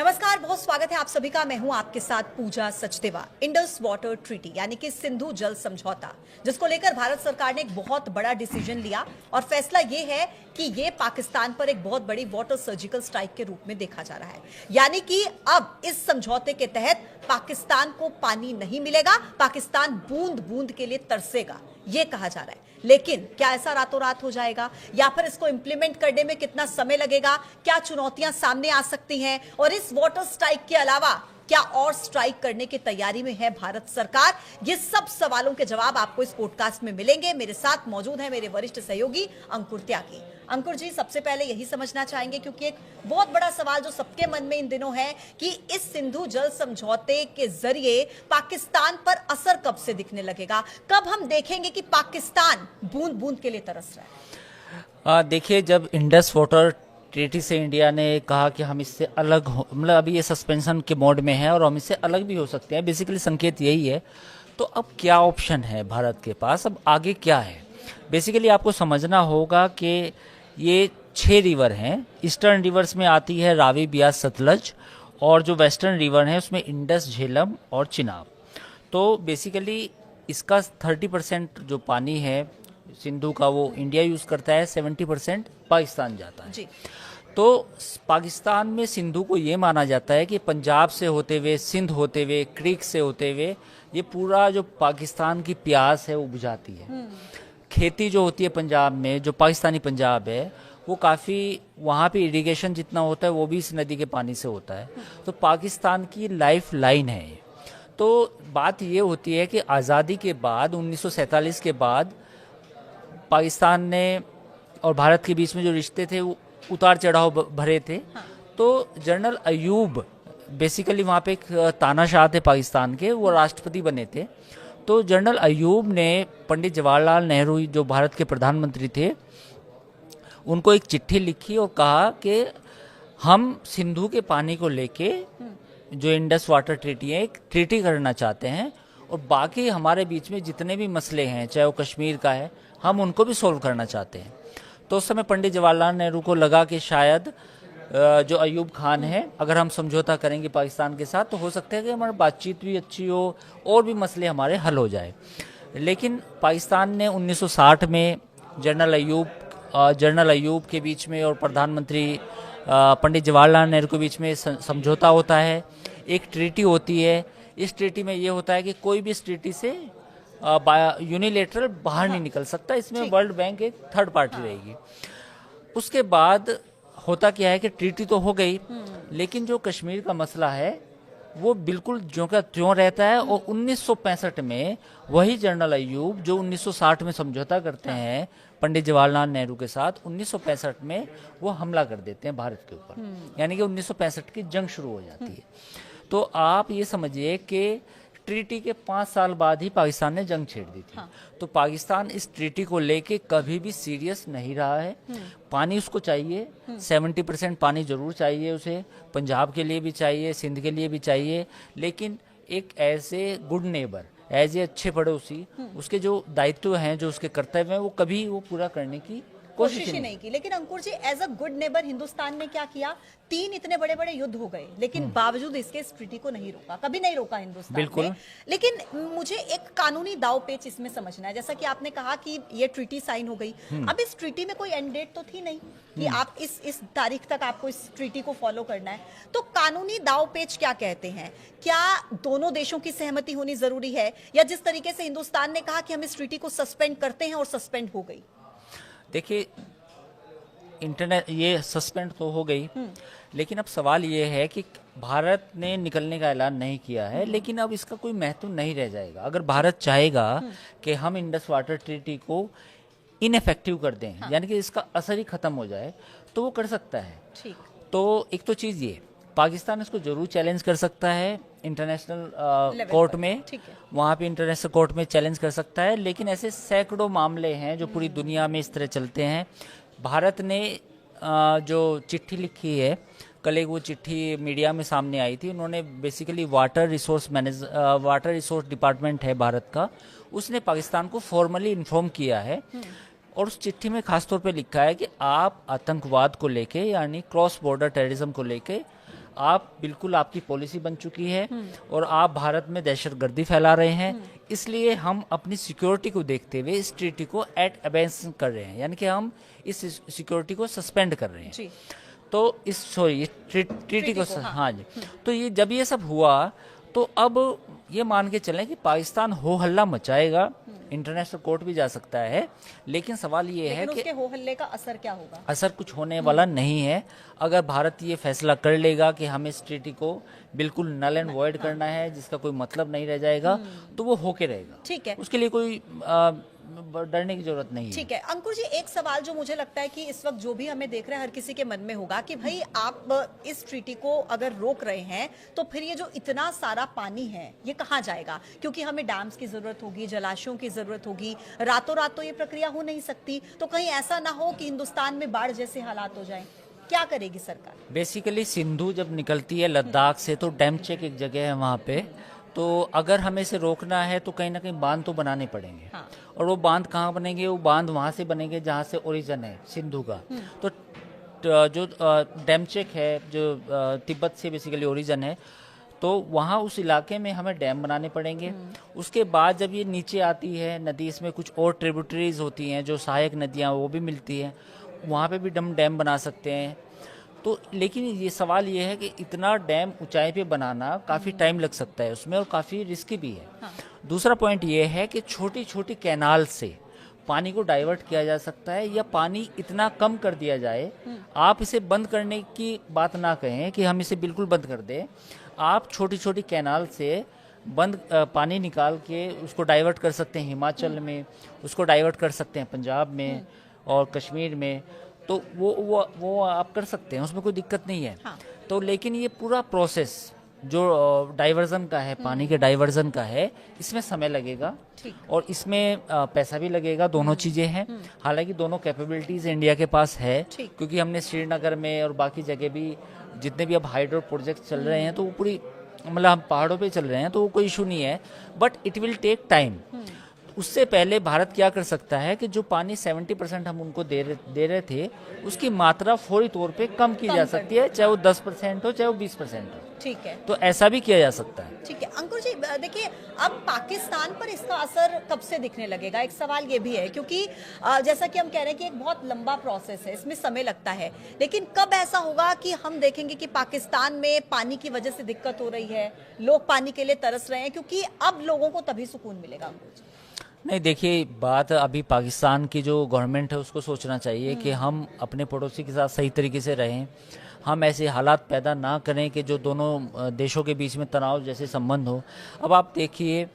नमस्कार, बहुत स्वागत है आप सभी का। मैं हूं आपके साथ पूजा सचदेवा। इंडस वाटर ट्रीटी यानी कि सिंधु जल समझौता, जिसको लेकर भारत सरकार ने एक बहुत बड़ा डिसीजन लिया और फैसला ये है कि ये पाकिस्तान पर एक बहुत बड़ी वाटर सर्जिकल स्ट्राइक के रूप में देखा जा रहा है। यानी कि अब इस समझौते के तहत पाकिस्तान को पानी नहीं मिलेगा, पाकिस्तान बूंद बूंद के लिए तरसेगा, ये कहा जा रहा है। लेकिन क्या ऐसा रातों रात हो जाएगा, या फिर इसको इंप्लीमेंट करने में कितना समय लगेगा, क्या चुनौतियां सामने आ सकती हैं, और इस वाटर स्ट्राइक के अलावा क्या और स्ट्राइक करने की तैयारी में है भारत सरकार? ये सब सवालों के जवाब आपको इस पॉडकास्ट में मिलेंगे। मेरे साथ मौजूद है मेरे वरिष्ठ सहयोगी अंकुर त्यागी। अंकुर जी, सबसे पहले यही समझना चाहेंगे, क्योंकि एक बहुत बड़ा सवाल जो सबके मन में इन दिनों है कि इस सिंधु जल समझौते के जरिए पाकिस्तान पर असर कब से दिखने लगेगा, कब हम देखेंगे कि पाकिस्तान बूंद बूंद के लिए तरस रहा है? देखिए, जब इंडस वाटर ट्रीटी से इंडिया ने कहा कि हम इससे अलग हो, मतलब अभी ये सस्पेंशन के मोड में है और हम इससे अलग भी हो सकते हैं, बेसिकली संकेत यही है। तो अब क्या ऑप्शन है भारत के पास, अब आगे क्या है? बेसिकली आपको समझना होगा कि ये 6 रिवर हैं। ईस्टर्न रिवर्स में आती है रावी, ब्यास, सतलज, और जो वेस्टर्न रिवर हैं उसमें इंडस, झेलम और चिनाब। तो बेसिकली इसका 30% जो पानी है सिंधु का वो इंडिया यूज़ करता है, 70% पाकिस्तान जाता है जी। तो पाकिस्तान में सिंधु को ये माना जाता है कि पंजाब से होते हुए, सिंध होते हुए, क्रीक से होते हुए ये पूरा जो पाकिस्तान की प्यास है वो बुझाती है। खेती जो होती है पंजाब में, जो पाकिस्तानी पंजाब है, वो काफ़ी वहाँ पे इरिगेशन जितना होता है वो भी इस नदी के पानी से होता है। तो पाकिस्तान की लाइफ लाइन है ये। तो बात ये होती है कि आज़ादी के बाद 1947 के बाद पाकिस्तान ने और भारत के बीच में जो रिश्ते थे वो उतार चढ़ाव भरे थे। हाँ। तो जनरल अयूब बेसिकली वहाँ पे एक तानाशाह थे पाकिस्तान के, वो राष्ट्रपति बने थे। तो जनरल अयूब ने पंडित जवाहरलाल नेहरू जो भारत के प्रधानमंत्री थे उनको एक चिट्ठी लिखी और कहा कि हम सिंधु के पानी को लेके जो इंडस वाटर ट्रीटी है एक ट्रीटी करना चाहते हैं, और बाकी हमारे बीच में जितने भी मसले हैं, चाहे वो कश्मीर का है, हम उनको भी सोल्व करना चाहते हैं। तो उस समय पंडित जवाहरलाल नेहरू को लगा कि शायद जो अयूब खान है, अगर हम समझौता करेंगे पाकिस्तान के साथ तो हो सकता है कि हमारी बातचीत भी अच्छी हो और भी मसले हमारे हल हो जाए। लेकिन पाकिस्तान ने 1960 में जनरल अयूब के बीच में और प्रधानमंत्री पंडित जवाहरलाल नेहरू के बीच में समझौता होता है, एक ट्रीटी होती है। इस ट्रीटी में ये होता है कि कोई भी इस ट्रीटी से यूनिलेटरल बाहर नहीं निकल सकता, इसमें वर्ल्ड बैंक एक थर्ड पार्टी रहेगी। उसके बाद होता क्या है कि ट्रीटी तो हो गई, लेकिन जो कश्मीर का मसला है वो बिल्कुल ज्यों का त्यों रहता है। और 1965 में वही जनरल अयूब जो 1960 में समझौता करते हैं पंडित जवाहरलाल नेहरू के साथ, 1965 में वो हमला कर देते हैं भारत के ऊपर, यानी कि 1965 की जंग शुरू हो जाती है। तो आप ये समझिए कि ट्रीटी के 5 साल बाद ही पाकिस्तान ने जंग छेड़ दी थी। हाँ। तो पाकिस्तान इस ट्रीटी को लेके कभी भी सीरियस नहीं रहा है। पानी उसको चाहिए, 70% पानी जरूर चाहिए उसे, पंजाब के लिए भी चाहिए, सिंध के लिए भी चाहिए, लेकिन एक ऐसे गुड नेबर, एज ए अच्छे पड़ोसी, उसके जो दायित्व हैं, जो उसके कर्तव्य हैं, वो कभी वो पूरा करने की कोशिश ही नहीं की। लेकिन Ankur ji, as a good neighbour Hindustan ने क्या किया? 3 इतने बड़े बड़े युद्ध हो गए, लेकिन बावजूद इसके इस ट्रीटी को नहीं रोका, कभी नहीं रोका हिंदुस्तान बिल्कुल ने। लेकिन मुझे एक कानूनी दाव पेच इसमें समझना है। जैसा कि आपने कहा कि ये ट्रीटी साइन हो गई, अब इस ट्रीटी में कोई एंड डेट तो थी नहीं कि आप इस तारीख तक आपको इस ट्रीटी को फॉलो करना है। तो कानूनी दाव पेच क्या कहते हैं? क्या दोनों देशों की सहमति होनी जरूरी है, या जिस तरीके से हिंदुस्तान ने कहा कि हम इस ट्रीटी को सस्पेंड करते हैं और सस्पेंड हो गई? देखिए, इंटरनेट ये सस्पेंड तो हो गई, लेकिन अब सवाल ये है कि भारत ने निकलने का ऐलान नहीं किया है, लेकिन अब इसका कोई महत्व नहीं रह जाएगा। अगर भारत चाहेगा कि हम इंडस वाटर ट्रीटी को इनफेक्टिव कर दें, हाँ। यानी कि इसका असर ही खत्म हो जाए, तो वो कर सकता है। ठीक। तो एक तो चीज़ ये, पाकिस्तान इसको जरूर चैलेंज कर सकता है इंटरनेशनल कोर्ट में, वहाँ पे इंटरनेशनल कोर्ट में चैलेंज कर सकता है, लेकिन ऐसे सैकड़ों मामले हैं जो पूरी दुनिया में इस तरह चलते हैं। भारत ने जो चिट्ठी लिखी है, कल एक वो चिट्ठी मीडिया में सामने आई थी, उन्होंने बेसिकली वाटर रिसोर्स डिपार्टमेंट है भारत का, उसने पाकिस्तान को फॉर्मली इन्फॉर्म किया है और उस चिट्ठी में खास तौर पे लिखा है कि आप आतंकवाद को लेके, यानी क्रॉस बॉर्डर टेररिज्म को लेके आप बिल्कुल आपकी पॉलिसी बन चुकी है और आप भारत में दहशतगर्दी फैला रहे हैं, इसलिए हम अपनी सिक्योरिटी को देखते हुए इस ट्रीटी को एट अबेंस कर रहे हैं, यानी कि हम इस सिक्योरिटी को सस्पेंड कर रहे हैं। जी। तो इस ट्रीटी को हाँ। हाँ जी। तो ये जब ये सब हुआ तो अब ये मान के चलें कि पाकिस्तान हो हल्ला मचाएगा, इंटरनेशनल कोर्ट भी जा सकता है, लेकिन सवाल ये है लेकिन कि उसके हो हल्ले का असर क्या होगा? असर कुछ होने वाला नहीं है। अगर भारत ये फैसला कर लेगा कि हमें इस ट्रीटी को बिल्कुल नल एंड वॉइड करना है, जिसका कोई मतलब नहीं रह जाएगा, तो वो होके रहेगा। ठीक है। उसके लिए कोई डरने की जरूरत नहीं है। ठीक है अंकुर जी, एक सवाल जो मुझे लगता है कि इस वक्त जो भी हमें देख रहे हैं, हर किसी के मन में होगा कि भाई आप इस ट्रीटी को अगर रोक रहे हैं तो फिर ये जो इतना सारा पानी है ये कहाँ जाएगा? क्योंकि हमें डैम्स की जरूरत होगी, जलाशयों की जरूरत होगी, रातों रात तो ये प्रक्रिया हो नहीं सकती। तो कहीं ऐसा ना हो कि हिंदुस्तान में बाढ़ जैसे हालात हो जाए, क्या करेगी सरकार? बेसिकली सिंधु जब निकलती है लद्दाख से तो डैम चेक एक जगह है वहाँ पे, तो अगर हमें इसे रोकना है तो कहीं ना कहीं बांध तो बनाने पड़ेंगे। हाँ। और वो बांध कहाँ बनेंगे? वो बांध वहाँ से बनेंगे जहाँ से ओरिजिन है सिंधु का। तो जो डैम चेक है जो तिब्बत से बेसिकली ओरिजिन है, तो वहाँ उस इलाके में हमें डैम बनाने पड़ेंगे। उसके बाद जब ये नीचे आती है नदी, इसमें कुछ और ट्रिब्यूटरीज होती हैं जो सहायक नदियाँ वो भी मिलती हैं, वहाँ पे भी डैम बना सकते हैं। तो लेकिन ये सवाल ये है कि इतना डैम ऊंचाई पे बनाना काफ़ी टाइम लग सकता है उसमें, और काफ़ी रिस्की भी है। हाँ। दूसरा पॉइंट ये है कि छोटी छोटी कैनाल से पानी को डाइवर्ट किया जा सकता है, या पानी इतना कम कर दिया जाए। आप इसे बंद करने की बात ना कहें कि हम इसे बिल्कुल बंद कर दें, आप छोटी छोटी कैनाल से पानी निकाल के उसको डाइवर्ट कर सकते हैं हिमाचल में, उसको डाइवर्ट कर सकते हैं पंजाब में और कश्मीर में। तो वो आप कर सकते हैं, उसमें कोई दिक्कत नहीं है। हाँ। तो लेकिन ये पूरा प्रोसेस जो डाइवर्जन का है, पानी के डाइवर्जन का है, इसमें समय लगेगा और इसमें पैसा भी लगेगा। दोनों चीज़ें हैं। हालांकि दोनों कैपेबिलिटीज इंडिया के पास है, क्योंकि हमने श्रीनगर में और बाकी जगह भी जितने भी अब हाइड्रो प्रोजेक्ट चल रहे हैं तो वो पूरी मतलब हम पहाड़ों पे चल रहे हैं, तो वो कोई इशू नहीं है, but it will take time. उससे पहले भारत क्या कर सकता है कि जो पानी 70% हम उनको दे रहे थे, उसकी मात्रा फौरी तौर पे कम की जा सकती है, चाहे वो 10% हो चाहे वो 20% हो। ठीक है। तो ऐसा भी किया जा सकता है। ठीक है अंकुर जी, देखिए अब पाकिस्तान पर इसका असर कब से दिखने लगेगा? एक सवाल ये भी है, क्योंकि जैसा कि हम कह रहे हैं कि एक बहुत लंबा प्रोसेस है, इसमें समय लगता है, लेकिन कब ऐसा होगा कि हम देखेंगे कि पाकिस्तान में पानी की वजह से दिक्कत हो रही है, लोग पानी के लिए तरस रहे हैं, क्योंकि अब लोगों को तभी सुकून मिलेगा? अंकुर जी नहीं, देखिए बात अभी पाकिस्तान की जो गवर्नमेंट है उसको सोचना चाहिए कि हम अपने पड़ोसी के साथ सही तरीके से रहें, हम ऐसे हालात पैदा ना करें कि जो दोनों देशों के बीच में तनाव जैसे संबंध हो। अब आप देखिए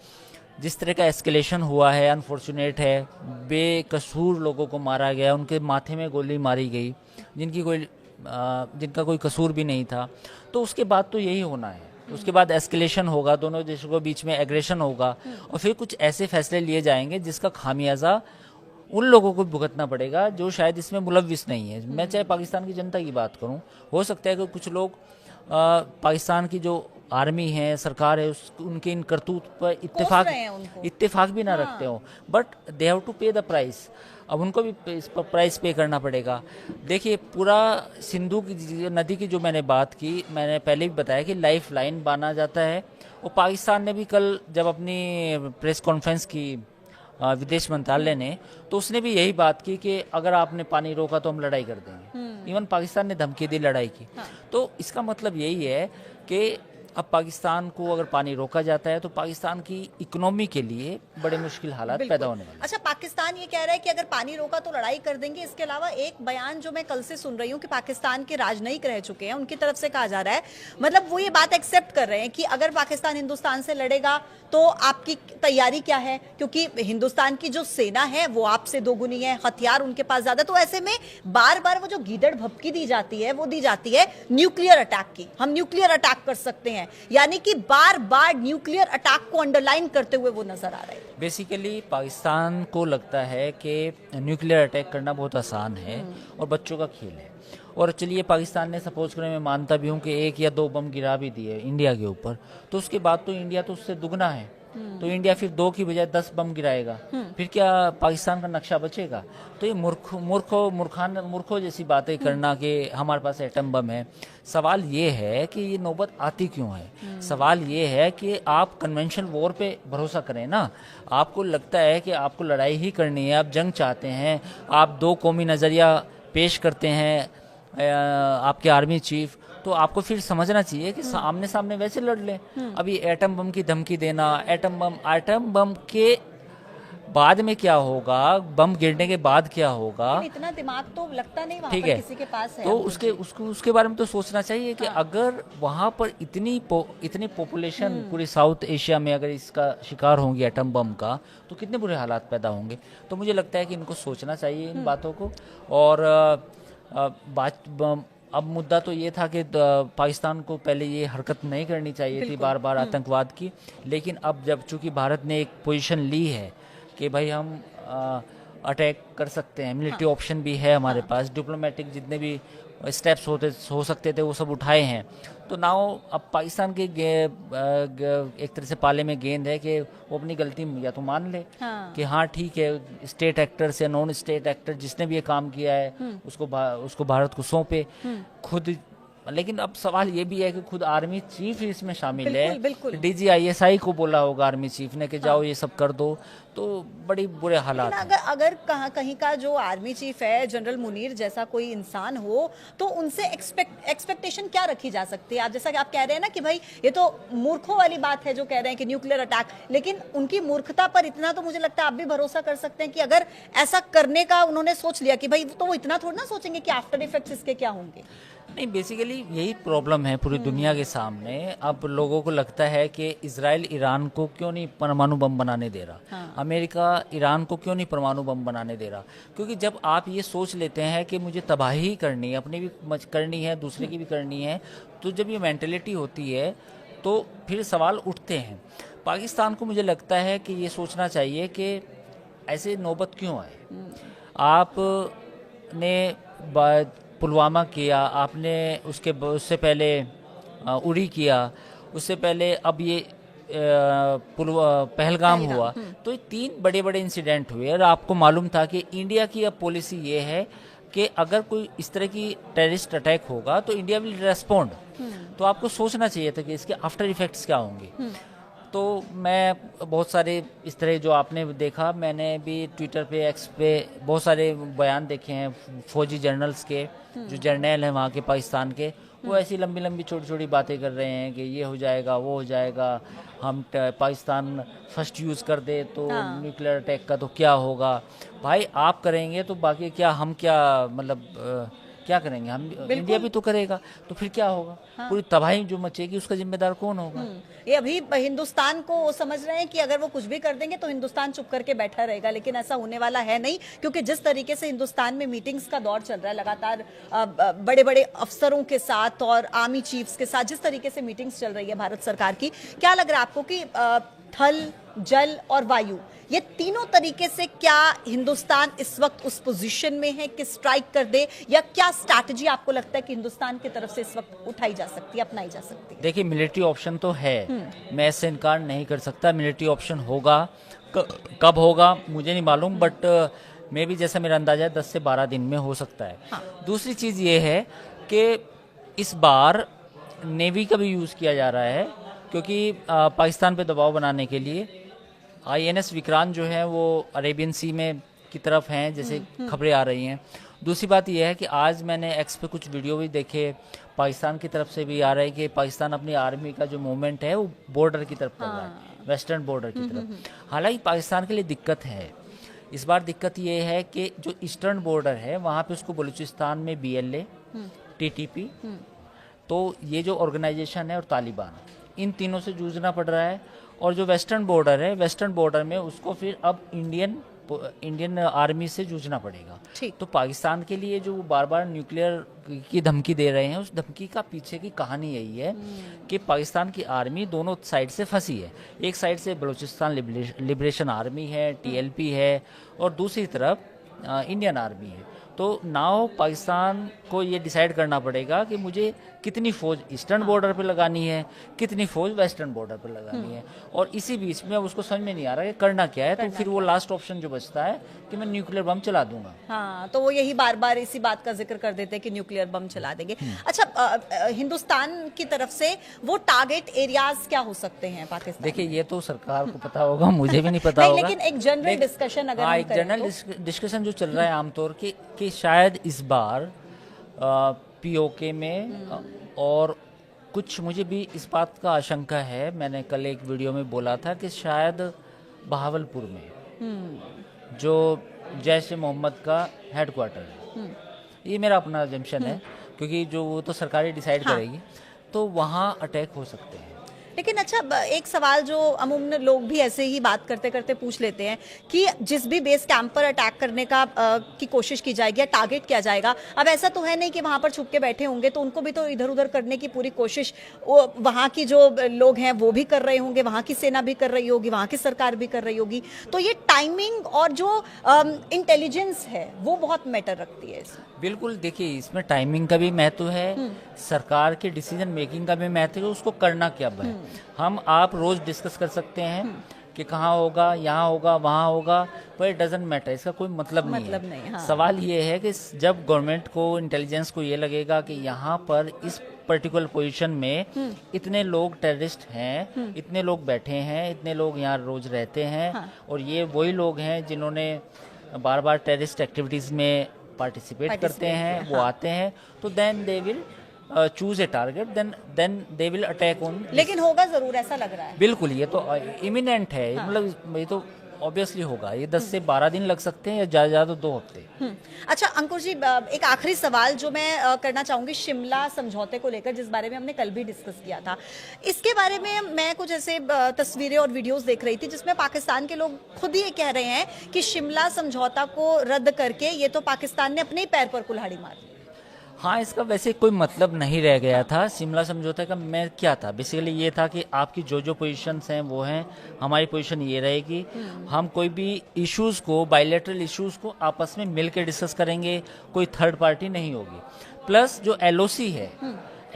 जिस तरह का एस्केलेशन हुआ है, अनफॉर्चुनेट है, बेकसूर लोगों को मारा गया, उनके माथे में गोली मारी गई जिनका कोई कसूर भी नहीं था। तो उसके बाद तो यही होना है, उसके बाद एस्केलेशन होगा, दोनों देशों के बीच में एग्रेशन होगा, और फिर कुछ ऐसे फैसले लिए जाएंगे जिसका खामियाजा उन लोगों को भुगतना पड़ेगा जो शायद इसमें मुलव्विस नहीं है। मैं चाहे पाकिस्तान की जनता की बात करूं, हो सकता है कि कुछ लोग पाकिस्तान की जो आर्मी है, सरकार है, उनके इन करतूत पर इत्तेफाक भी ना रखते हो, बट दे हैव टू पे द प्राइस। अब उनको भी इस पर प्राइस पे करना पड़ेगा। देखिए पूरा सिंधु की नदी की जो मैंने बात की, मैंने पहले भी बताया कि लाइफ लाइन माना जाता है। और पाकिस्तान ने भी कल जब अपनी प्रेस कॉन्फ्रेंस की विदेश मंत्रालय ने, तो उसने भी यही बात की कि अगर आपने पानी रोका तो हम लड़ाई कर देंगे। इवन पाकिस्तान ने धमकी दी लड़ाई की। तो इसका मतलब यही है कि अब पाकिस्तान को अगर पानी रोका जाता है तो पाकिस्तान की इकोनॉमी के लिए बड़े मुश्किल हालात पैदा होने वाले। अच्छा, पाकिस्तान ये कह रहा है कि अगर पानी रोका तो लड़ाई कर देंगे। इसके अलावा एक बयान जो मैं कल से सुन रही हूँ कि पाकिस्तान के राजनयिक रह चुके हैं, उनकी तरफ से कहा जा रहा है, मतलब वो ये बात एक्सेप्ट कर रहे हैं कि अगर पाकिस्तान हिंदुस्तान से लड़ेगा तो आपकी तैयारी क्या है, क्योंकि हिंदुस्तान की जो सेना है वो आपसे दोगुनी है, हथियार उनके पास ज्यादा। तो ऐसे में बार बार वो जो गीदड़ भपकी दी जाती है वो दी जाती है न्यूक्लियर अटैक की, हम न्यूक्लियर अटैक कर सकते हैं, यानी कि बार बार न्यूक्लियर अटैक को अंडरलाइन करते हुए वो नजर आ रहा है। बेसिकली पाकिस्तान को लगता है कि न्यूक्लियर अटैक करना बहुत आसान है और बच्चों का खेल है। और चलिए पाकिस्तान ने सपोज करें, मैं मानता भी हूँ कि 1 या 2 बम गिरा भी दिए इंडिया के ऊपर, तो उसके बाद तो इंडिया तो उससे दुगना है, तो इंडिया फिर 2 की बजाय 10 बम गिराएगा, फिर क्या पाकिस्तान का नक्शा बचेगा? तो ये मूर्खों जैसी बातें करना कि हमारे पास एटम बम है। सवाल ये है कि ये नौबत आती क्यों है? सवाल ये है कि आप कन्वेंशनल वॉर पे भरोसा करें ना। आपको लगता है कि आपको लड़ाई ही करनी है, आप जंग चाहते हैं, आप 2 कौमी नज़रिया पेश करते हैं आपके आर्मी चीफ, तो आपको फिर समझना चाहिए कि आमने सामने वैसे लड़ लें। अभी एटम बम की धमकी देना, एटम बम के बाद में क्या होगा, बम गिरने के बाद क्या होगा, इतना दिमाग तो लगता नहीं वहाँ ठीक पर है, किसी के पास है। तो उसके बारे में तो सोचना चाहिए कि अगर वहाँ पर इतनी पॉपुलेशन पूरी साउथ एशिया में अगर इसका शिकार होंगी एटम बम का, तो कितने बुरे हालात पैदा होंगे। तो मुझे लगता है कि इनको सोचना चाहिए इन बातों को। और अब मुद्दा तो ये था कि पाकिस्तान को पहले ये हरकत नहीं करनी चाहिए थी बार बार आतंकवाद की, लेकिन अब जब चूंकि भारत ने एक पोजीशन ली है कि भाई हम अटैक कर सकते हैं, मिलिट्री ऑप्शन भी है हमारे पास, डिप्लोमेटिक जितने भी स्टेप्स हो सकते थे वो सब उठाए हैं, तो नाउ अब पाकिस्तान के एक तरह से पाले में गेंद है कि वो अपनी गलती या तो मान ले कि हाँ ठीक है, स्टेट एक्टर्स या नॉन स्टेट एक्टर जिसने भी ये काम किया है उसको भारत को सौंपे खुद। लेकिन अब सवाल ये भी है कि खुद आर्मी चीफ इसमें शामिल है, DGISI को बोला होगा आर्मी चीफ ने कि जाओ ये सब कर दो, तो बड़ी बुरे हालात। अगर कहीं का जो आर्मी चीफ है जनरल मुनीर जैसा कोई इंसान हो, तो उनसे एक्सपेक्टेशन क्या रखी जा सकती है? आप जैसा कि आप कह रहे हैं ना कि भाई ये तो मूर्खों वाली बात है जो कह रहे हैं कि न्यूक्लियर अटैक, लेकिन उनकी मूर्खता पर इतना तो मुझे लगता है आप भी भरोसा कर सकते हैं कि अगर ऐसा करने का उन्होंने सोच लिया कि भाई, तो वो इतना थोड़ा ना सोचेंगे कि आफ्टर इफेक्ट्स इसके क्या होंगे। नहीं, बेसिकली यही प्रॉब्लम है पूरी दुनिया के सामने। अब लोगों को लगता है कि इजराइल ईरान को क्यों नहीं परमाणु बम बनाने दे रहा, अमेरिका ईरान को क्यों नहीं परमाणु बम बनाने दे रहा, क्योंकि जब आप ये सोच लेते हैं कि मुझे तबाही करनी है, अपनी भी करनी है, दूसरे की भी करनी है, तो जब ये मेंटेलिटी होती है तो फिर सवाल उठते हैं। पाकिस्तान को मुझे लगता है कि ये सोचना चाहिए कि ऐसे नौबत क्यों आए। आपने पुलवामा किया, आपने उससे पहले उरी किया, उससे पहले अब ये पहलगाम हुआ, तो ये 3 बड़े बड़े इंसिडेंट हुए और आपको मालूम था कि इंडिया की अब पॉलिसी ये है कि अगर कोई इस तरह की टेररिस्ट अटैक होगा तो इंडिया विल रेस्पोंड। तो आपको सोचना चाहिए था कि इसके आफ्टर इफेक्ट्स क्या होंगे। तो मैं बहुत सारे इस तरह जो आपने देखा, मैंने भी ट्विटर पे एक्स पे बहुत सारे बयान देखे हैं फौजी जर्नल्स के, जो जर्नल हैं वहाँ के पाकिस्तान के, वो ऐसी लंबी लंबी छोटी छोटी बातें कर रहे हैं कि ये हो जाएगा, वो हो जाएगा, हम पाकिस्तान फर्स्ट यूज़ कर दे तो न्यूक्लियर अटैक का तो क्या होगा। भाई आप करेंगे तो बाकी क्या, हम क्या, मतलब क्या करेंगे हम, इंडिया भी तो करेगा, तो फिर क्या होगा? पूरी तबाही जो मचेगी उसका जिम्मेदार कौन होगा? ये अभी हिंदुस्तान को वो समझ रहे हैं कि अगर वो कुछ भी कर देंगे तो हिंदुस्तान चुप करके बैठा रहेगा, लेकिन ऐसा होने वाला है नहीं, क्योंकि जिस तरीके से हिंदुस्तान में मीटिंग्स का दौर चल रहा है लगातार, बड़े बड़े अफसरों के साथ और आर्मी चीफ्स के साथ जिस तरीके से मीटिंग्स चल रही है भारत सरकार की, क्या लग रहा है आपको कि थल, जल और वायु, ये तीनों तरीके से क्या हिंदुस्तान इस वक्त उस पोजीशन में है कि स्ट्राइक कर दे, या क्या स्ट्रैटेजी आपको लगता है कि हिंदुस्तान की तरफ से इस वक्त उठाई जा सकती है, अपनाई जा सकती है? देखिए, मिलिट्री ऑप्शन तो है, मैं इससे इनकार नहीं कर सकता। मिलिट्री ऑप्शन होगा, कब होगा मुझे नहीं मालूम, बट मे भी जैसा मेरा अंदाजा है 10 से 12 दिन में हो सकता है। दूसरी चीज़ ये है कि इस बार नेवी का भी यूज़ किया जा रहा है, क्योंकि पाकिस्तान पे दबाव बनाने के लिए INS विक्रांत जो है वो अरेबियन सी में की तरफ हैं, जैसे खबरें आ रही हैं। दूसरी बात यह है कि आज मैंने एक्स पे कुछ वीडियो भी देखे, पाकिस्तान की तरफ से भी आ रहा है कि पाकिस्तान अपनी आर्मी का जो मूवमेंट है वो बॉर्डर की तरफ कर रहा है, वेस्टर्न बॉर्डर की तरफ। हालांकि पाकिस्तान के लिए दिक्कत है, इस बार दिक्कत ये है कि जो ईस्टर्न बॉर्डर है वहाँ पे उसको बलूचिस्तान में BLA, TTP, तो ये जो ऑर्गेनाइजेशन है और तालिबान, इन तीनों से जूझना पड़ रहा है। और जो वेस्टर्न बॉर्डर है, वेस्टर्न बॉर्डर में उसको फिर अब इंडियन आर्मी से जूझना पड़ेगा। तो पाकिस्तान के लिए जो बार बार न्यूक्लियर की धमकी दे रहे हैं, उस धमकी का पीछे की कहानी यही है कि पाकिस्तान की आर्मी दोनों साइड से फंसी है। एक साइड से बलूचिस्तान लिबरेशन आर्मी है, TLP है, और दूसरी तरफ इंडियन आर्मी है। तो नाउ पाकिस्तान को ये डिसाइड करना पड़ेगा कि मुझे कितनी फौज ईस्टर्न बॉर्डर पे लगानी है, कितनी फौज वेस्टर्न बॉर्डर पे लगानी है, और इसी बीच में अब उसको समझ में नहीं आ रहा कि करना क्या है। तो फिर वो लास्ट ऑप्शन जो बचता है कि मैं न्यूक्लियर बम चला दूंगा। हाँ, तो वो यही बार बार इसी बात का जिक्र कर देते हैं कि न्यूक्लियर बम चला देंगे। अच्छा, हिंदुस्तान की तरफ से वो टारगेट एरियाज क्या हो सकते हैं पाकिस्तान? देखिए, ये तो सरकार को पता होगा, मुझे भी नहीं पता नहीं, होगा, लेकिन एक जनरल डिस्कशन अगर हाँ, हम एक करें जनरल तो? डिस्कशन जो चल रहा है आमतौर कि शायद इस बार पीओके में और कुछ, मुझे भी इस बात का आशंका है, मैंने कल एक वीडियो में बोला था कि शायद बहावलपुर में जो जैश ए मोहम्मद का हेडक्वार्टर है, ये मेरा अपना जम्पशन है, क्योंकि जो वो तो सरकारी डिसाइड करेगी, तो वहाँ अटैक हो सकते हैं। लेकिन अच्छा, एक सवाल जो अमूमन लोग भी ऐसे ही बात करते करते पूछ लेते हैं कि जिस भी बेस कैंप पर अटैक करने का की कोशिश की जाएगी या टारगेट किया जाएगा, अब ऐसा तो है नहीं कि वहां पर छुप के बैठे होंगे, तो उनको भी तो इधर उधर करने की पूरी कोशिश वहां की जो लोग हैं वो भी कर रहे होंगे, वहां की सेना भी कर रही होगी, वहां की सरकार भी कर रही होगी। तो ये टाइमिंग और जो इंटेलिजेंस है वो बहुत मैटर रखती है इसमें। बिल्कुल, देखिए, इसमें टाइमिंग का भी महत्व है, सरकार के डिसीजन मेकिंग का भी महत्व है, उसको करना क्या है। हम आप रोज डिस्कस कर सकते हैं कि कहाँ होगा, यहाँ होगा, वहाँ होगा, पर इट डजंट मैटर, इसका कोई मतलब नहीं है। हाँ। सवाल ये है कि जब गवर्नमेंट को, इंटेलिजेंस को ये लगेगा कि यहाँ पर इस पर्टिकुलर पोजीशन में इतने लोग टेररिस्ट हैं, इतने लोग बैठे हैं, इतने लोग यहाँ रोज रहते हैं, हाँ। और ये वही लोग हैं जिन्होंने बार बार टेररिस्ट एक्टिविटीज में पार्टिसिपेट करते हैं, वो आते हैं, तो then they will choose a target, then they will attack on. लेकिन होगा जरूर, ऐसा लग रहा है। बिल्कुल, ये तो इमिनेंट है, मतलब ये तो ऑब्वियसली होगा। ये 10 से 12 दिन लग सकते हैं, या ज़्यादा ज़्यादा 2 हफ्ते। अच्छा अंकुर जी, एक आखिरी सवाल जो मैं करना चाहूंगी शिमला समझौते को लेकर, जिस बारे में हमने कल भी डिस्कस किया था, इसके बारे में मैं कुछ ऐसे तस्वीरें और वीडियोस देख रही थी जिसमें पाकिस्तान के लोग खुद ही ये कह रहे हैं कि शिमला समझौता को रद्द करके ये तो पाकिस्तान ने अपने ही पैर पर कुल्हाड़ी मार दी। हाँ, इसका वैसे कोई मतलब नहीं रह गया था। शिमला समझौते का मैं क्या था, बेसिकली ये था कि आपकी जो पोजीशंस हैं वो हैं, हमारी पोजीशन ये रहेगी, हम कोई भी इश्यूज को, बायलैटरल इश्यूज को आपस में मिल के डिस्कस करेंगे, कोई थर्ड पार्टी नहीं होगी। प्लस जो एलओसी है,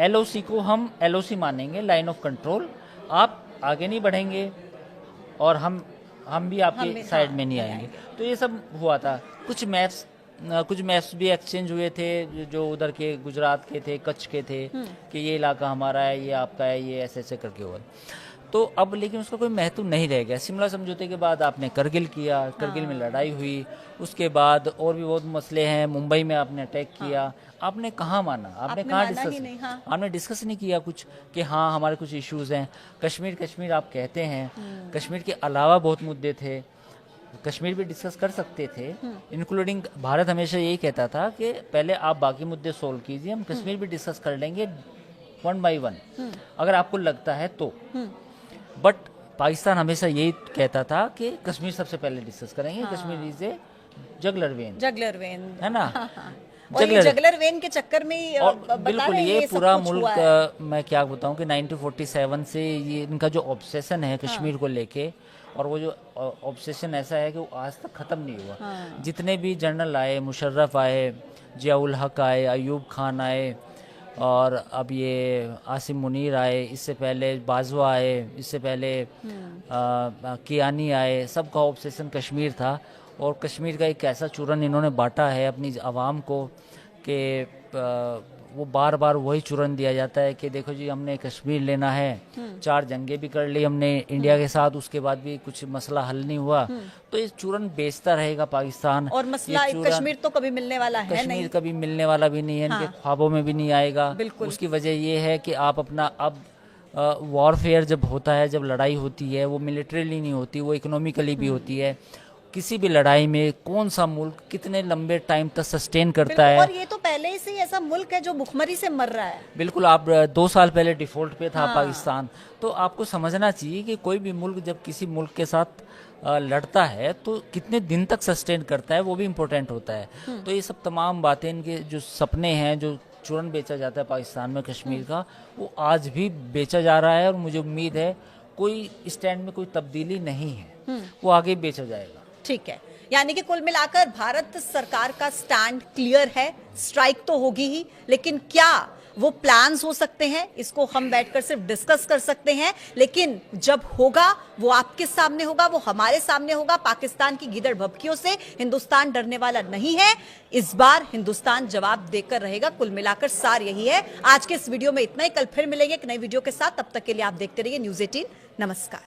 एलओसी को हम एलओसी मानेंगे, लाइन ऑफ कंट्रोल, आप आगे नहीं बढ़ेंगे और हम भी आपके साइड में नहीं आएंगे। तो ये सब हुआ था। कुछ मैप्स भी एक्सचेंज हुए थे, जो उधर के गुजरात के थे, कच्छ के थे, कि ये इलाका हमारा है, ये आपका है, ये ऐसे ऐसे करके हुआ। तो अब लेकिन उसका कोई महत्व नहीं रह गया। शिमला समझौते के बाद आपने करगिल किया, करगिल में लड़ाई हुई, उसके बाद और भी बहुत मसले हैं, मुंबई में आपने अटैक किया, आपने कहाँ माना, आपने कहाँ डिस्कस, आपने डिस्कस नहीं किया कुछ कि हाँ हमारे कुछ इश्यूज हैं। कश्मीर आप कहते हैं, कश्मीर के अलावा बहुत मुद्दे थे, कश्मीर भी डिस्कस कर सकते थे, इंक्लूडिंग भारत हमेशा यही कहता था कि पहले आप बाकी मुद्दे सोल्व कीजिए, हम कश्मीर भी डिस्कस कर लेंगे 1 by 1 अगर आपको लगता है तो। बट पाकिस्तान हमेशा यही कहता था कि कश्मीर सबसे पहले डिस्कस करेंगे, Kashmir is a juggler when, है ना। और ये जगलर वेन के चक्कर में बिल्कुल ये पूरा मुल्क, मैं क्या बताऊं कि 1947 से ये इनका जो ऑब्सेशन है कश्मीर को लेके, और वो जो ऑब्सेशन ऐसा है कि वो आज तक खत्म नहीं हुआ। जितने भी जनरल आए, मुशर्रफ आए, जियाउल हक आए, अयूब खान आए, और अब ये आसिम मुनीर आए, इससे पहले बाजवा आए, इससे पहले कियानी आए, सबका ऑब्सेशन कश्मीर था। और कश्मीर का एक ऐसा चूरन इन्होंने बांटा है अपनी आवाम को कि वो बार बार वही चूरन दिया जाता है कि देखो जी हमने कश्मीर लेना है, 4 जंगें भी कर ली हमने इंडिया के साथ, उसके बाद भी कुछ मसला हल नहीं हुआ। तो ये चूरन बेचता रहेगा पाकिस्तान, और मसला कश्मीर तो कभी मिलने वाला है नहीं, कश्मीर कभी मिलने वाला भी नहीं है, इनके ख्वाबों में भी नहीं आएगा। उसकी वजह ये है कि आप अपना, अब वॉरफेयर जब होता है, जब लड़ाई होती है, वो मिलिट्रीली नहीं होती, वो इकोनॉमिकली भी होती है। किसी भी लड़ाई में कौन सा मुल्क कितने लंबे टाइम तक सस्टेन करता है, और ये तो पहले से ही ऐसा मुल्क है जो भुखमरी से मर रहा है। बिल्कुल, आप 2 साल पहले डिफॉल्ट पे था पाकिस्तान। तो आपको समझना चाहिए कि कोई भी मुल्क जब किसी मुल्क के साथ लड़ता है तो कितने दिन तक सस्टेन करता है, वो भी इम्पोर्टेंट होता है। तो ये सब तमाम बातें, इनके जो सपने हैं, जो चूरन बेचा जाता है पाकिस्तान में कश्मीर का, वो आज भी बेचा जा रहा है। और मुझे उम्मीद है कोई स्टैंड में कोई तब्दीली नहीं है, वो आगे बेचा जाएगा। ठीक है, यानी कि कुल मिलाकर भारत सरकार का स्टैंड क्लियर है, स्ट्राइक तो होगी ही, लेकिन क्या वो प्लान्स हो सकते हैं, इसको हम बैठकर सिर्फ डिस्कस कर सकते हैं, लेकिन जब होगा वो आपके सामने होगा, वो हमारे सामने होगा। पाकिस्तान की गीदड़ भभकियों से हिंदुस्तान डरने वाला नहीं है। इस बार हिंदुस्तान जवाब देकर रहेगा। कुल मिलाकर सार यही है। आज के इस वीडियो में इतना ही। कल फिर मिलेंगे एक नई वीडियो के साथ। तब तक के लिए आप देखते रहिए न्यूज़ 18। नमस्कार।